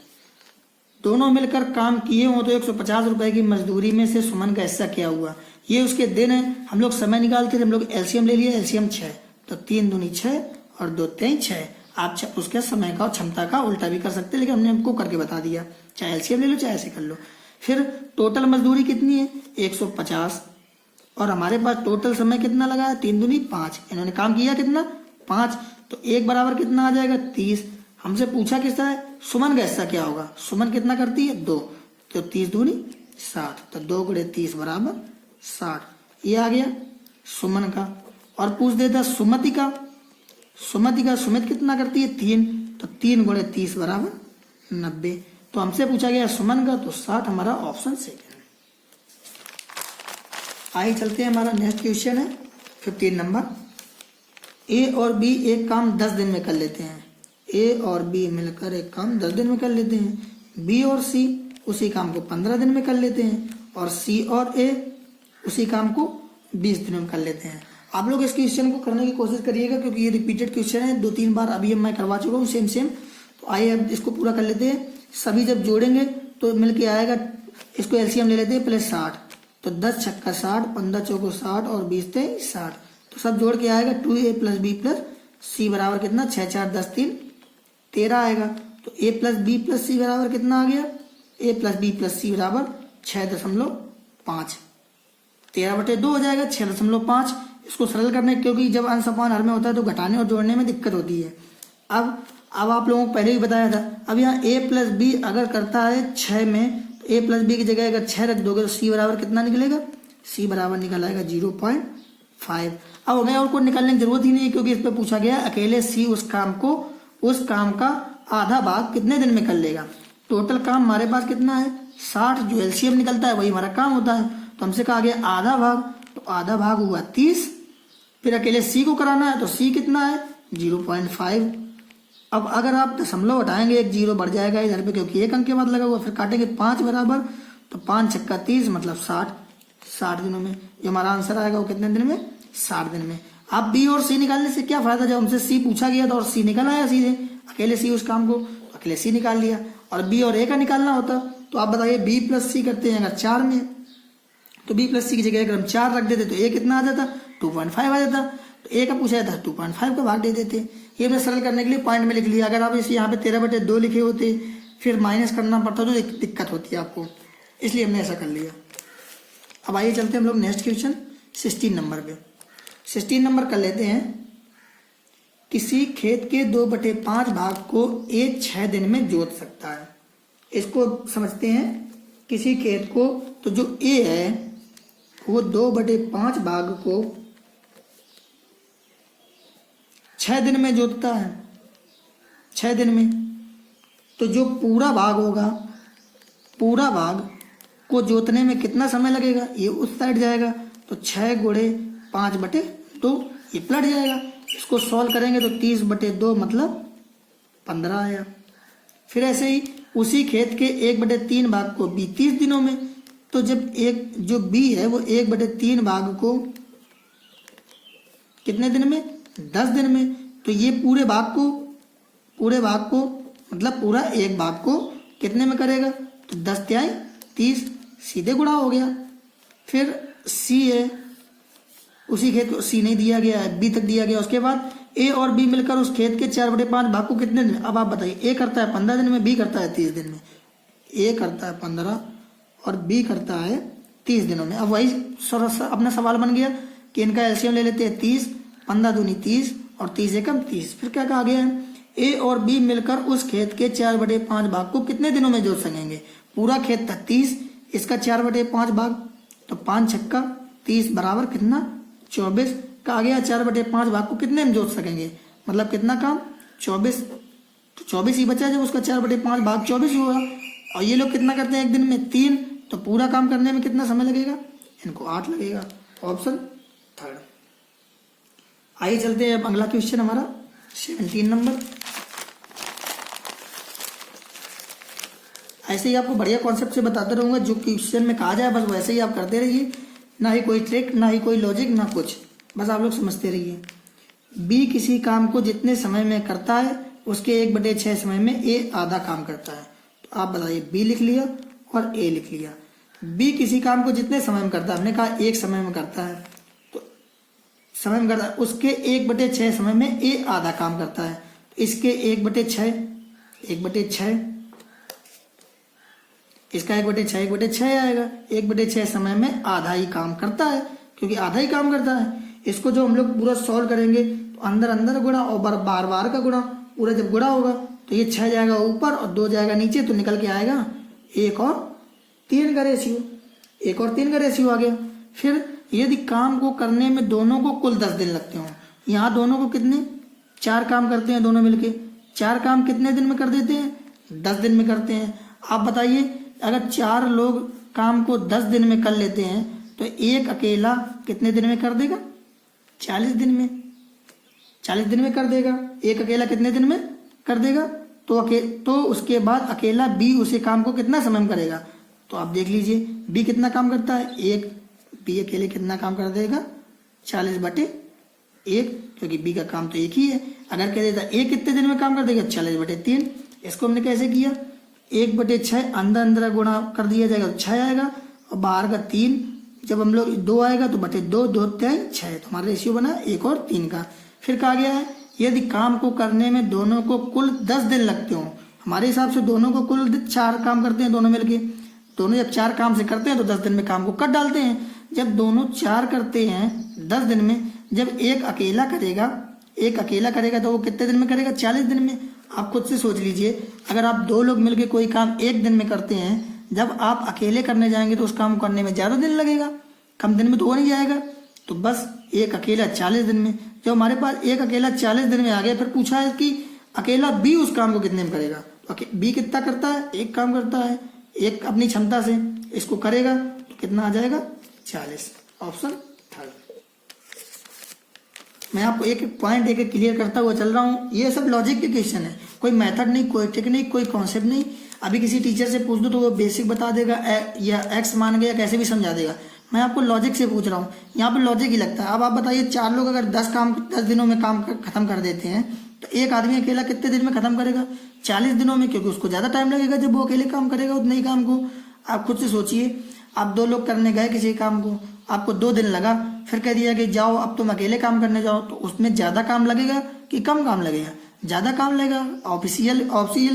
दोनों मिलकर काम किए हों तो 150 रुपए की मजदूरी में से सुमन का हिस्सा क्या हुआ। ये उसके दिन है, हम लोग समय निकालते थे, हम लोग एलसीएम ले लिया, एलसीएम 6, तो 3 दूनी 6 और 2 तेईं 6। आप उसके समय का और क्षमता का उल्टा भी कर सकते हैं, लेकिन हमने आपको करके बता दिया, चाहे एलसीएम ले लो चाहे ऐसे कर लो। फिर टोटल मजदूरी कितनी है 150, और हमारे पास टोटल समय कितना लगा है 3 दूनी 5। इन्होंने काम किया कितना 5, तो 1 बराबर कितना आ जाएगा 30। हमसे पूछा किसका है सुमन का हिस्सा क्या होगा। सुमन कितना करती है 2, तो 30 दूनी 60, तो 2 गुणे 30 बराबर 60। ये आ गया सुमन का। और पूछ देता सुमति का, सुमित कितना करती है 3, तो 3 गुणे 30 बराबर 90। तो हमसे पूछा गया सुमन का, तो 60 हमारा ऑप्शन सेकंड। आइए चलते हैं, हमारा नेक्स्ट क्वेश्चन है 15 नंबर। ए और बी एक काम 10 दिन में कर लेते हैं। ए और बी मिलकर एक काम 10 दिन में कर लेते हैं। बी और सी उसी काम को 15 दिन में कर लेते हैं, और सी और ए उसी काम को 20 दिनों में कर लेते हैं। आप लोग इस क्वेश्चन को करने की कोशिश करिएगा, क्योंकि ये रिपीटेड क्वेश्चन है, 2-3 बार अभी मैं करवा चुका हूँ सेम। तो आइए अब इसको पूरा कर लेते हैं। सभी जब जोड़ेंगे तो मिलके आएगा, इसको एलसीएम ले लेते हैं पहले 60, तो 10 छक्का 60, 15 चौको 60 और 20 तेईं 60। तो सब जोड़ के आएगा 2a + b + c बराबर कितना 6 4 10 3 13 आएगा। तो a + b + c बराबर कितना आ गया, a + b + c बराबर 6.5। 13/2 हो जाएगा 6.5। इसको सरल करने, क्योंकि जब अंश अपान हर में होता है तो घटाने और जोड़ने में दिक्कत होती है। अब आप लोगों को पहले भी बताया था। अब यहाँ a + b अगर करता है 6 में, तो a + b की जगह अगर 6 रख दोगे तो c बराबर कितना निकलेगा, c बराबर निकल आएगा 0.5। अब हमें और कोई निकालने की जरूरत ही नहीं है, क्योंकि इस पर पूछा गया अकेले c उस काम का आधा भाग कितने दिन में कर लेगा। टोटल काम हमारे पास कितना है 60, जो एलसीएम निकलता है वही हमारा काम होता है। तो हमसे कहा गया आधा भाग, तो आधा भाग हुआ 30। फिर अकेले सी को कराना है, तो सी कितना है 0.5। अब अगर आप दशमलव हटाएंगे, एक 0 बढ़ जाएगा इधर पे, क्योंकि एक अंक के बाद लगा हुआ। फिर काटेंगे 5 बराबर, तो 5 छक्का 30 मतलब 60 दिनों में। जो हमारा आंसर आएगा वो कितने दिन में 60 दिन में। अब बी और सी निकालने से क्या फायदा, जब हमसे सी पूछा गया था और सी निकल आया सीधे, अकेले सी उस काम को अकेले सी निकाल लिया। और बी और ए का निकालना होता, तो आप बताइए बी + सी करते हैं अगर 4 में, तो बी + सी की जगह अगर हम 4 रख देते तो ए कितना आ जाता 2.5 आ जाता। तो ए का पूछा था 2.5 का भाग दे देते। ये मैं सरल करने के लिए पॉइंट में लिख लिया। अगर आप इसे यहाँ पे 13/2 लिखे होते, फिर माइनस करना पड़ता तो दिक्कत होती है आपको, इसलिए हमने ऐसा कर लिया। अब आइए चलते हैं हम लोग नेक्स्ट क्वेश्चन 16 नंबर पे। 16 नंबर कर लेते हैं। किसी खेत के 2/5 भाग को ए 6 दिन में जोत सकता है। इसको समझते हैं। किसी खेत को, तो जो ए है वो 2/5 भाग को 6 दिन में जोतता है। 6 दिन में, तो जो पूरा भाग होगा, पूरा भाग को जोतने में कितना समय लगेगा, ये उस साइड जाएगा, तो 6 गुणे 5/2 ये पलट जाएगा। इसको सॉल्व करेंगे तो 30/2 मतलब 15 आया। फिर ऐसे ही उसी खेत के 1/3 भाग को बी 30 दिनों में, तो जब एक जो बी है वो 1/3 भाग को कितने दिन में 10 दिन में, तो ये पूरे भाग को मतलब पूरा एक भाग को कितने में करेगा, तो 10 तिहाई 30 सीधे गुणा हो गया। फिर सी है, उसी खेत को सी नहीं दिया गया है, बी तक दिया गया। उसके बाद ए और बी मिलकर उस खेत के 4/5 भाग को कितने दिन, अब आप बताइए। ए करता है 15 दिन में, बी करता है 30 दिन में। ए करता है 15 और बी करता है 30 दिनों में। अब वही अपना सवाल बन गया कि इनका एलसीएम ले लेते हैं 30, 15 दूनी 30 और 30 एकम 30। फिर क्या कहा गया है, ए और बी मिलकर उस खेत के 4/5 भाग को कितने दिनों में जोत सकेंगे। पूरा खेत था 30, इसका 4/5 भाग, तो 5 छक्का 30 बराबर कितना 24 का आ गया। 4/5 भाग को कितने में जोत सकेंगे, मतलब कितना काम 24, तो 24 ही बचा। जब उसका 4/5 भाग 24 हुआ, और ये लोग कितना करते हैं एक दिन में 3, तो पूरा काम करने में कितना समय लगेगा, इनको 8 लगेगा। Option third. आइए चलते हैं अब अगला क्वेश्चन हमारा 17 नंबर। ऐसे ही आपको बढ़िया कॉन्सेप्ट से बताते रहूंगा, जो क्वेश्चन में कहा जाए बस वैसे ही आप करते रहिए, ना ही कोई ट्रिक, ना ही कोई लॉजिक, ना कुछ, बस आप लोग समझते रहिए। बी किसी काम को जितने समय में करता है उसके 1/6 समय में ए आधा काम करता है। तो आप बताइए, बी लिख लिया और ए लिख लिया। बी किसी काम को जितने समय में करता है, हमने कहा एक समय में करता है, तो समय में करता है, उसके 1/6 समय में ए आधा काम करता है। तो इसके 1/6 इसका 1/6 आएगा। 1/6 समय में आधा ही काम करता है, क्योंकि आधा ही काम करता है। इसको जो हम लोग पूरा सॉल्व करेंगे तो अंदर अंदर गुणा और बार बार का गुणा, पूरा जब गुणा होगा तो ये 6 जाएगा ऊपर और 2 जाएगा नीचे, तो निकल के आएगा 1 और 3 का रेशियो। 1 और 3 का रेशियो आ गया। फिर यदि काम को करने में दोनों को कुल 10 दिन लगते हों, यहाँ दोनों को कितने 4 काम करते हैं दोनों मिलके। 4 काम कितने दिन में कर देते हैं? 10 दिन में करते हैं। आप बताइए, अगर 4 लोग काम को 10 दिन में कर लेते हैं तो एक अकेला कितने दिन में कर देगा? 40 दिन में। 40 दिन में कर देगा। एक अकेला कितने दिन में कर देगा? तो उसके बाद अकेला बी उसी काम को कितना समय में करेगा? तो आप देख लीजिए बी कितना काम करता है, एक। बी अकेले कितना काम कर देगा? 40/1, क्योंकि बी का काम तो एक ही है। अगर कह देता ए कितने दिन में काम कर देगा? 40/3। इसको हमने कैसे किया? 1/6 अंदर अंदर गुणा कर दिया जाएगा तो 6 आएगा, और बाहर का 3, जब हम लोग 2 आएगा तो बटे 2, 2 3 6, तो हमारा रेशियो बना 1 और 3 का। फिर कहा गया है यदि काम को करने में दोनों को कुल 10 दिन लगते हो, हमारे हिसाब से दोनों को कुल 4 काम करते हैं दोनों मिलके। दोनों जब 4 काम से करते हैं तो 10 दिन में काम को कर डालते हैं। जब दोनों 4 करते हैं 10 दिन में, जब एक अकेला करेगा तो वो कितने दिन में करेगा? 40 दिन में। आप खुद से सोच लीजिए, अगर आप 2 लोग मिलके कोई काम 1 दिन में करते हैं, जब आप अकेले करने जाएंगे तो उस काम को करने में ज़्यादा दिन लगेगा, कम दिन में तो हो नहीं जाएगा। तो बस एक अकेला 40 दिन में। जब हमारे पास एक अकेला 40 दिन में आ गया, फिर पूछा है कि अकेला बी उस काम को कितने में करेगा। तो बी कितना करता है? एक काम करता है, एक अपनी क्षमता से इसको करेगा, तो कितना आ जाएगा? 40। Option third. मैं आपको एक एक पॉइंट एक क्लियर करता हुआ चल रहा हूँ। ये सब लॉजिक के क्वेश्चन है, कोई मेथड नहीं, कोई टेक्निक, कोई कॉन्सेप्ट नहीं। अभी किसी टीचर से पूछ दो तो वो बेसिक बता देगा या एक्स मान गया, कैसे भी समझा देगा। मैं आपको लॉजिक से पूछ रहा हूँ, यहाँ पर लॉजिक ही लगता है। अब आप बताइए, 4 लोग अगर 10 दिनों में काम खत्म कर देते हैं, तो एक आदमी अकेला कितने दिन में खत्म करेगा? 40 दिनों में, क्योंकि उसको ज़्यादा टाइम लगेगा जब वो अकेले काम करेगा उतने ही काम को। आप खुद से सोचिए, आप 2 लोग करने गए किसी काम को, आपको 2 दिन लगा, फिर कह दिया कि जाओ अब तुम अकेले काम करने जाओ, तो उसमें ज़्यादा काम लगेगा कि कम काम लगेगा? ज़्यादा काम लगेगा। ऑफिशियल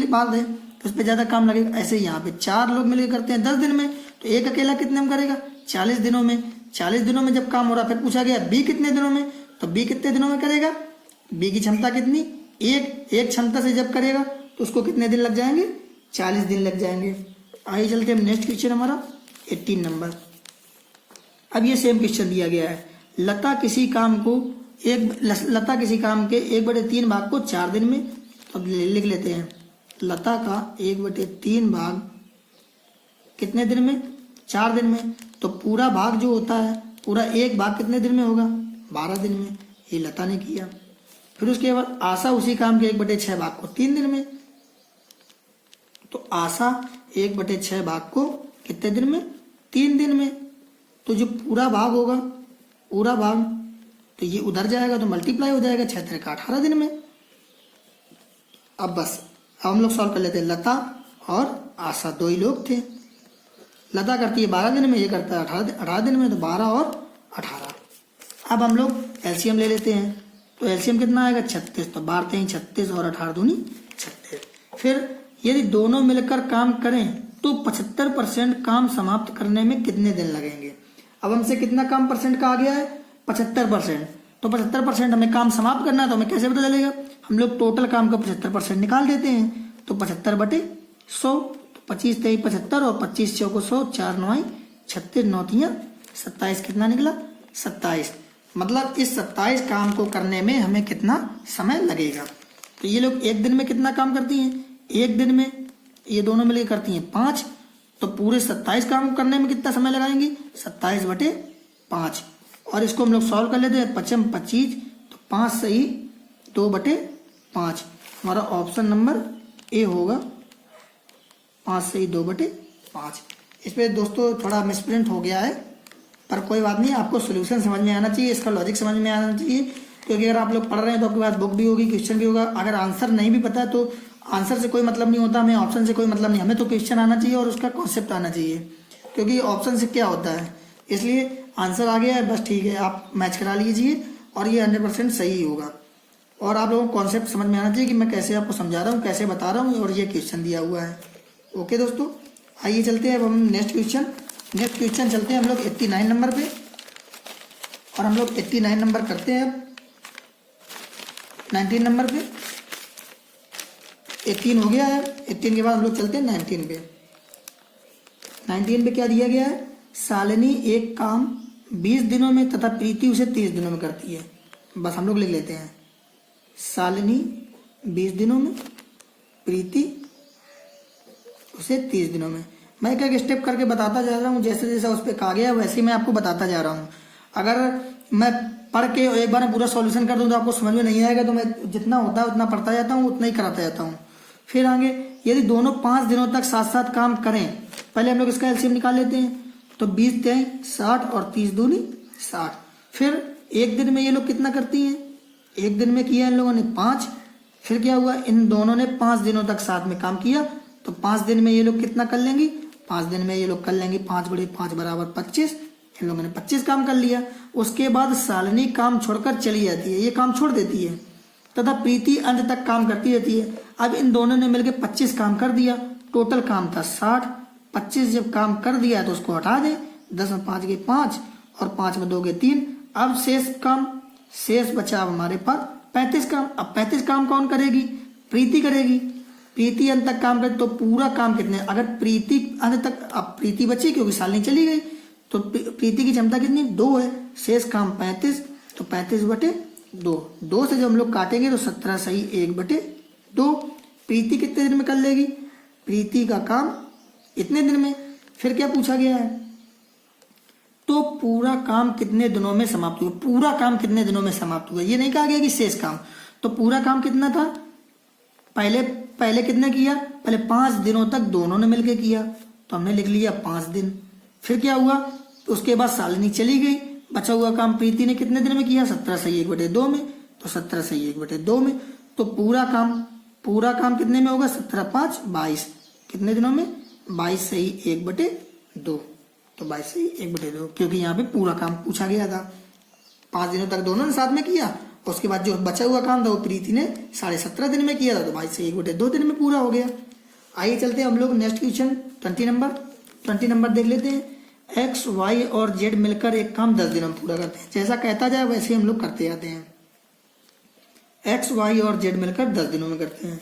बात है, तो उस पर ज़्यादा काम लगेगा। ऐसे ही यहाँ पे 4 लोग मिलकर करते हैं 10 दिन में, तो एक अकेला कितने में करेगा? 40 दिनों में। 40 दिनों में जब काम हो रहा, फिर पूछा गया बी कितने दिनों में, तो बी कितने दिनों में करेगा? बी की क्षमता कितनी? एक क्षमता से जब करेगा तो उसको कितने दिन लग जाएंगे? 40 दिन लग जाएंगे। आइए चलते हैं नेक्स्ट क्वेश्चन हमारा 18 नंबर। अब ये सेम क्वेश्चन दिया गया है। लता किसी काम के 1/3 भाग को 4 दिन में, अब लिख लेते हैं। लता का 1/3 भाग कितने दिन में? 4 दिन में। तो पूरा भाग जो होता है, पूरा एक भाग कितने दिन में होगा? 12 दिन में। ये लता ने किया। फिर उसके बाद आशा उसी काम के 1/6 भाग को 3 दिन में। तो आशा 1/6 भाग को कितने दिन में? 3 दिन में। तो जो पूरा भाग होगा, पूरा भाग, तो ये उधर जाएगा तो मल्टीप्लाई हो जाएगा, 6 3 18 दिन में। अब बस हम लोग सॉल्व कर लेते हैं। लता और आशा 2 ही लोग थे। लता करती है 12 दिन में, ये करता है 18 दिन में, तो 12 और 18। अब हम लोग एलसीएम ले लेते हैं, तो एलसीएम कितना आएगा? 36। तो बारते हैं 36 और 18 दूनी 36। फिर यदि दोनों मिलकर काम करें तो 75% काम समाप्त करने में कितने दिन लगेंगे? अब हमसे कितना काम परसेंट का आ गया है? 75%। तो 75% हमें काम समाप्त करना है, तो हमें कैसे पता चलेगा? हम लोग टोटल काम का 75% निकाल देते हैं। तो 75/100, 25 3 75 और 25 चौको 100, 4 9 36, 9 3 27, कितना निकला? 27। मतलब इस 27 काम को करने में हमें कितना समय लगेगा? तो ये लोग एक दिन में कितना काम करती हैं? एक दिन में ये दोनों मिलकर करती हैं 5। तो पूरे 27 काम करने में कितना समय लगाएंगी? 27/5। और इसको हम लोग सॉल्व कर लेते हैं। 5 25, तो 5 सही 2/5। हमारा ऑप्शन नंबर ए होगा, 5 सही 2/5। इस पर दोस्तों थोड़ा मिसप्रिंट हो गया है, पर कोई बात नहीं, आपको सोल्यूशन समझ में आना चाहिए, इसका लॉजिक समझ में आना चाहिए। क्योंकि अगर आप लोग पढ़ रहे हैं तो आपके पास बुक भी होगी, क्वेश्चन भी होगा। अगर आंसर नहीं भी पता तो आंसर से कोई मतलब नहीं होता, हमें ऑप्शन से कोई मतलब नहीं, हमें तो क्वेश्चन आना चाहिए और उसका कॉन्सेप्ट आना चाहिए, क्योंकि ऑप्शन से क्या होता है। इसलिए आंसर आ गया है बस ठीक है, आप मैच करा लीजिए और ये 100% सही होगा। और आप लोगों को कॉन्सेप्ट समझ में आना चाहिए कि मैं कैसे आपको समझा रहा हूँ, कैसे बता रहा हूँ, और ये क्वेश्चन दिया हुआ है। ओके दोस्तों, आइए चलते हैं अब हम नेक्स्ट क्वेश्चन चलते हैं हम लोग 89 नंबर पे, और हम लोग 89 नंबर करते हैं अब 19 नंबर पे। 18 हो गया है, 18 के बाद हम लोग चलते हैं 19 पे। 19 पे क्या दिया गया है, शालिनी एक काम 20 दिनों में तथा प्रीति उसे 30 दिनों में करती है। बस हम लोग लिख लेते हैं, शालिनी 20 दिनों में, प्रीति उसे 30 दिनों में। मैं एक एक स्टेप करके बताता जा रहा हूँ, जैसे जैसा उस पर कहा गया वैसे ही मैं आपको बताता जा रहा हूँ। अगर मैं पढ़ के एक बार पूरा सॉल्यूशन कर दूँ तो आपको समझ में नहीं आएगा, तो मैं जितना होता है उतना पढ़ता जाता हूँ, उतना ही कराता जाता हूँ। फिर आगे यदि दोनों 5 दिनों तक साथ साथ काम करें, पहले हम लोग इसका एलसीएम निकाल लेते हैं। तो 20 तिहाई 60 और 30 दूनी 60। फिर एक दिन में ये लोग कितना करती हैं, एक दिन में किया इन लोगों ने 5। फिर क्या हुआ, इन दोनों ने 5 दिनों तक साथ में काम किया, तो 5 दिन में ये लोग कितना कर लेंगी, 5 दिन में ये लोग कर लेंगे 5 बड़े 5 बराबर 25। इन लोगों ने 25 काम कर लिया। उसके बाद शालिनी काम छोड़कर चली जाती है, ये काम छोड़ देती है, तथा प्रीति अंत तक काम करती रहती है। अब इन दोनों ने मिलकर 25 काम कर दिया, टोटल काम था 60। 25 जब काम कर दिया तो उसको हटा दें, 10 में 5 गए 5 और 5 में 2 गए 3। अब शेष बचा अब हमारे पास 35 काम। अब 35 काम कौन करेगी, प्रीति करेगी। प्रीति अंत तक काम करे तो पूरा काम कितने, अगर प्रीति अंत तक, अब प्रीति बची क्योंकि शालिनी चली गई, तो प्रीति की क्षमता कितनी 2 है, शेष काम 35, तो 35/2। 2 से जब हम लोग काटेंगे तो 17 सही 1/2। प्रीति कितने दिन में कर लेगी, प्रीति का काम इतने दिन में। फिर क्या पूछा गया है, तो पूरा काम कितने दिनों में समाप्त हुआ, पूरा काम कितने दिनों में समाप्त हुआ, ये नहीं कहा गया कि शेष काम। तो पूरा काम कितना था, पहले कितने किया, पहले 5 दिनों तक दोनों ने मिलकर किया, तो हमने लिख लिया 5 दिन। फिर क्या हुआ, तो उसके बाद शालिनी चली गई, बचा हुआ काम प्रीति ने कितने दिन में किया, 17 सही 1/2 में, तो 17 सही 1/2 में। तो पूरा काम कितने में होगा, 17 5 22, कितने दिनों में, 22 सही 1/2, तो 22 सही 1/2, क्योंकि यहाँ पे पूरा काम पूछा गया था। 5 दिनों तक दोनों ने साथ में किया, उसके बाद जो बचा हुआ काम था वो प्रीति ने 17.5 दिन में किया था, तो 22 सही 1/2 दिन में पूरा हो गया। आइए चलते हैं हम लोग नेक्स्ट क्वेश्चन 20 नंबर देख लेते हैं। एक्स वाई और जेड मिलकर एक काम 10 दिनों में पूरा करते हैं। जैसा कहता जाए वैसे हम लोग करते जाते हैं। एक्स वाई और जेड मिलकर 10 दिनों में करते हैं।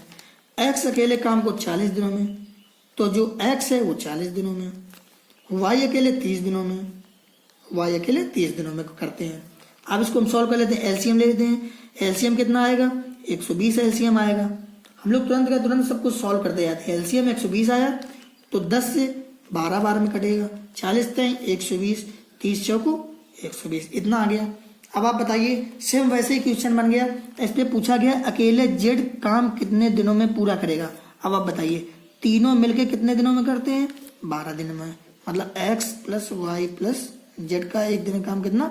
एक्स अकेले काम को 40 दिनों में, तो जो एक्स है वो 40 दिनों में, वाई अकेले 30 दिनों में, वाई अकेले 30 दिनों में करते हैं। अब इसको हम सॉल्व कर लेते हैं, एलसीएम ले लेते हैं। एलसीएम कितना आएगा, 120 एलसीएम आएगा। हम लोग तुरंत का तुरंत सब कुछ सॉल्व करते जाते हैं। एलसीएम 120 आया तो 10 से 12 बार में कटेगा, 40 तय 120, 30 चौको 120, इतना आ गया। अब आप बताइए, सेम वैसे ही क्वेश्चन बन गया। इस पे पूछा गया अकेले जेड काम कितने दिनों में पूरा करेगा। अब आप बताइए, तीनों मिलके कितने दिनों में करते हैं, 12 दिन में। मतलब x plus y plus z का एक दिन काम कितना,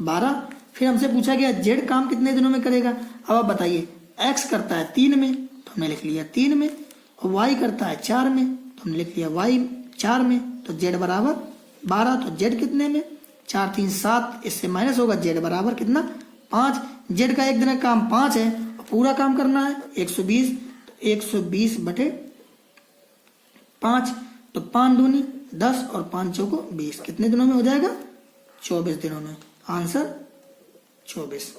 12। फिर हमसे पूछा गया जेड काम कितने दिनों में करेगा। अब आप बताइए, एक्स करता है 3 में, तो हमने लिख लिया 3 में, और वाई करता है 4 में, तो हमने लिख लिया वाई 4 में। तो जेड बराबर 12, तो जेड कितने में, 4 3 7, इससे माइनस होगा, जेड बराबर कितना 5। जेड का एक दिन का काम 5 है, पूरा काम करना है 120, 120/5, तो 5 दूनी 10 और 5 चौको 20, कितने दिनों में हो जाएगा, 24 दिनों में। आंसर 24।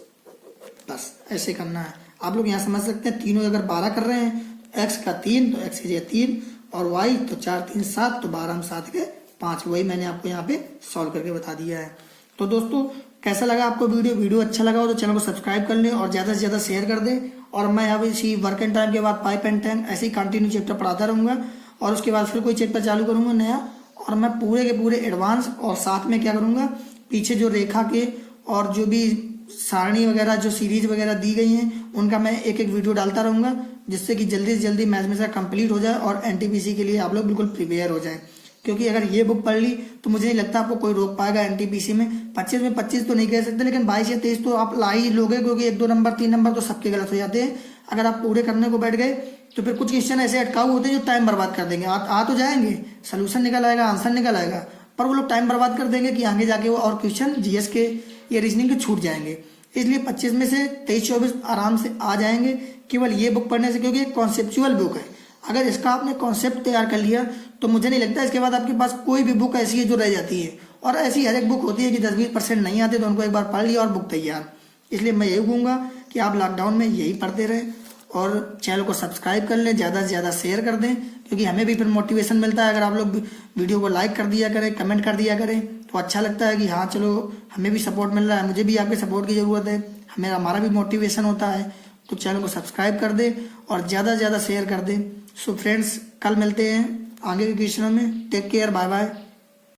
बस ऐसे करना है। आप लोग यहाँ समझ सकते हैं, तीनों अगर 12 कर रहे हैं, एक्स का 3 तो एक्स की जगह 3, और वाई तो 4 3 7, तो 12 में 7 के 5, वही मैंने आपको यहाँ पे सॉल्व करके बता दिया है। तो दोस्तों कैसा लगा आपको वीडियो अच्छा लगा हो तो चैनल को सब्सक्राइब कर लें और ज़्यादा से ज़्यादा शेयर कर दें। और मैं अब इसी वर्क एंड टाइम के बाद पाइप एंड टैंक ऐसे ही कंटिन्यू चैप्टर पढ़ाता रहूँगा, और उसके बाद फिर कोई चैप्टर चालू करूँगा नया, और मैं पूरे के पूरे एडवांस, और साथ में क्या करूँगा, पीछे जो रेखा के और जो भी सारणी वगैरह जो सीरीज वगैरह दी गई हैं उनका मैं एक एक वीडियो डालता रहूँगा, जिससे कि जल्दी से जल्दी मैथ में से कंप्लीट हो जाए और एनटीपीसी के लिए आप लोग बिल्कुल प्रिपेयर हो जाए। क्योंकि अगर ये बुक पढ़ ली तो मुझे नहीं लगता आपको कोई रोक पाएगा एनटीपीसी में। 25 में 25 तो नहीं कह सकते, लेकिन 22 या 23 तो आप ला ही लोगे, क्योंकि 1 2 नंबर 3 नंबर तो सबके गलत हो जाते हैं। अगर आप पूरे करने को बैठ गए तो फिर कुछ क्वेश्चन ऐसे अटकाऊ होते हैं जो टाइम बर्बाद कर देंगे। आ तो जाएंगे, सोल्यूशन निकल आएगा, आंसर निकल आएगा, पर वो लोग टाइम बर्बाद कर देंगे कि आगे जाके वो और क्वेश्चन जीएस के या रीजनिंग के छूट जाएंगे। इसलिए 25 में से 23-24 आराम से आ जाएंगे केवल ये बुक पढ़ने से, क्योंकि एक कॉन्सेप्चुअल बुक है। अगर इसका आपने कॉन्सेप्ट तैयार कर लिया तो मुझे नहीं लगता इसके बाद आपके पास कोई भी बुक ऐसी है जो रह जाती है। और ऐसी हर एक बुक होती है कि 10-20% नहीं आते तो उनको एक बार पढ़ लिया और बुक तैयार। इसलिए मैं यही कहूँगा कि आप लॉकडाउन में यही पढ़ते रहें और चैनल को सब्सक्राइब कर लें, ज़्यादा से ज़्यादा शेयर कर दें, क्योंकि हमें भी फिर मोटिवेशन मिलता है। अगर आप लोग वीडियो को लाइक कर दिया करें, कमेंट कर दिया करें तो अच्छा लगता है कि हाँ चलो हमें भी सपोर्ट मिल रहा है, मुझे भी आपके सपोर्ट की ज़रूरत है, हमारा भी मोटिवेशन होता है। तो चैनल को सब्सक्राइब कर दे और ज़्यादा से ज़्यादा शेयर कर दे। सो फ्रेंड्स, कल मिलते हैं आगे के क्वेश्चनों में। Take care, bye bye.